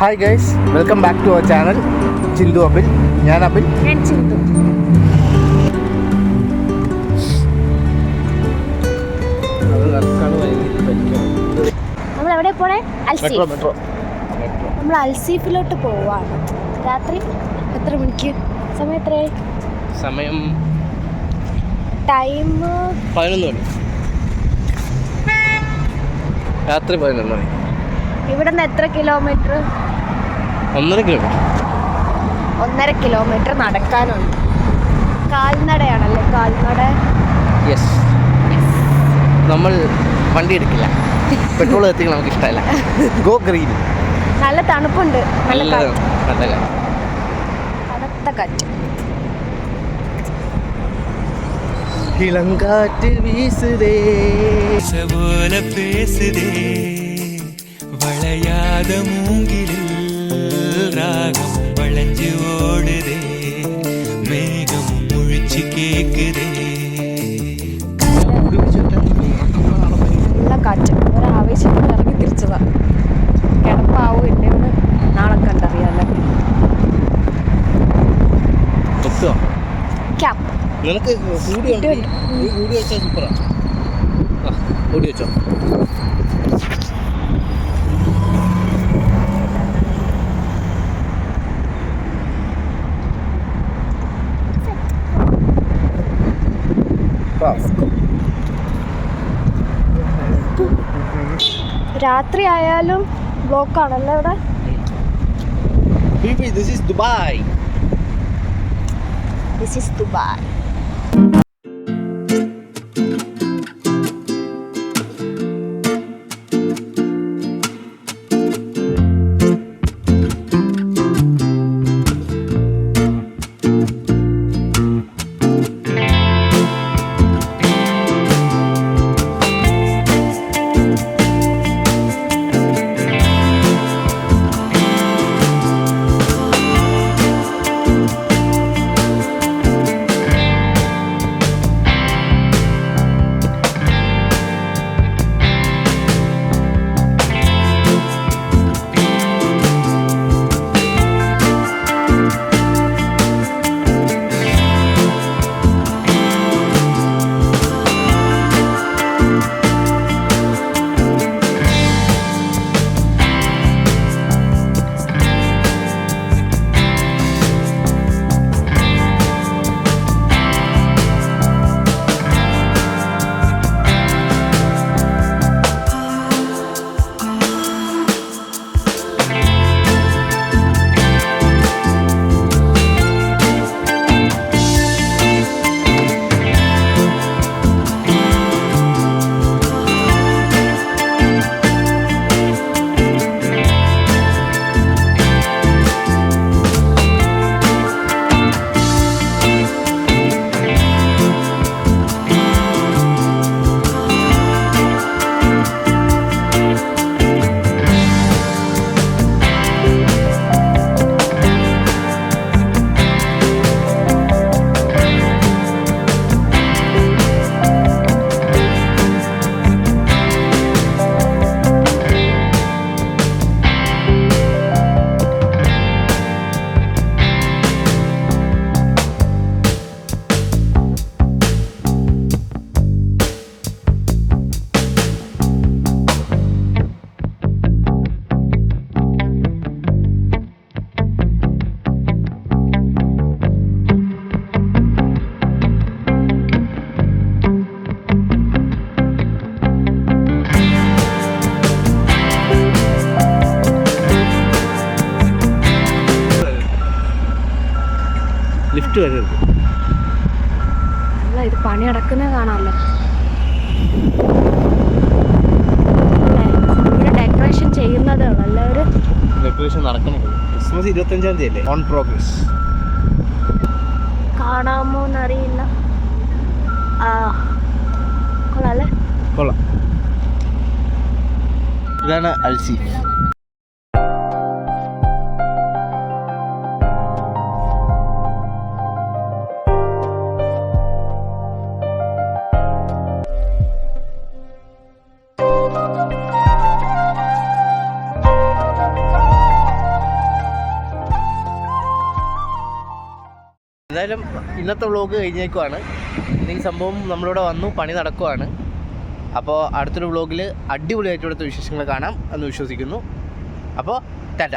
Hi guys, welcome back to our channel Chintu Abil. ഞാൻ അബിൽ. ഞാൻ ചിന്തു. നമ്മൾ എവിടെ പോണേ? മെട്രോ. നമ്മൾ അൽസീഫിലോട്ട് പോവാണ്. രാത്രി എത്ര മണിക്ക്? സമയം എത്രയായി? സമയം ടൈം 11 മണി. രാത്രി 11 മണി. ഇവിടെ നിന്ന് എത്ര കിലോമീറ്റർ? 1.5 കിലോമീറ്റർ. 1.5 കിലോമീറ്റർ നടക്കാനുണ്ട്. കാൽനടയാണല്ലേ? കാൽനട. യെസ്. നമ്മൾ വണ്ടി എടുക്കില്ല. പെട്രോൾ എത്തിക്കാൻ നമുക്ക് ഇഷ്ടമല്ല. Go green. നല്ല തണുപ്പുണ്ട്. നല്ല കണ്ടല്ല തണുത്ത കാറ്റ്. ഇളങ്കാറ്റ് വീസുതേ போல பேசுதே வளையாத மூங்கிலில் ராகம் வளைஞ்சு ஓடுதே மேகம் முழிச்சு கேக்குதே. നല്ല കാറ്റ്. ഒരാവേശം ഇറങ്ങി തിരിച്ചതാ. കിടപ്പാവും എന്നെ ഒന്ന് നാളെ കണ്ടറിയാലോ. ക്യാപ്പ് നിനക്ക് കൂടി വെച്ചാൽ സൂപ്പറാ. കൂടി വെച്ചോ. രാത്രി ആയാലും ബ്ലോക്ക് ആണല്ലേ ഇവിടെ? This is Dubai. This is Dubai. Lift വരരുത്. അല്ല, ഇത് പണി നടക്കുന്നത് കാണാമല്ലോ. ഇങ്ങനെ ഡെക്കറേഷൻ ചെയ്യുന്നതേ ഉള്ളൂ. എല്ലാവരും ഡെക്കറേഷൻ നടക്കുന്നുണ്ട്. ക്രിസ്മസ് 25-ാം തീയതി അല്ലേ? On progress. കാണാമോ എന്നറിയില്ല. കൊള്ളാല്ലേ? കൊള്ളാം. ഇതാണ് അൽസീഫ്. എന്തായാലും ഇന്നത്തെ വ്ളോഗ് കഴിഞ്ഞേക്കുവാണ്. ഈ സംഭവം നമ്മളിവിടെ വന്നു, പണി നടക്കുവാണ്. അപ്പോൾ അടുത്തൊരു വ്ളോഗിൽ അടിപൊളിയായിട്ട് ഇവിടുത്തെ വിശേഷങ്ങൾ കാണാം എന്ന് വിശ്വസിക്കുന്നു. അപ്പോൾ ടാറ്റ.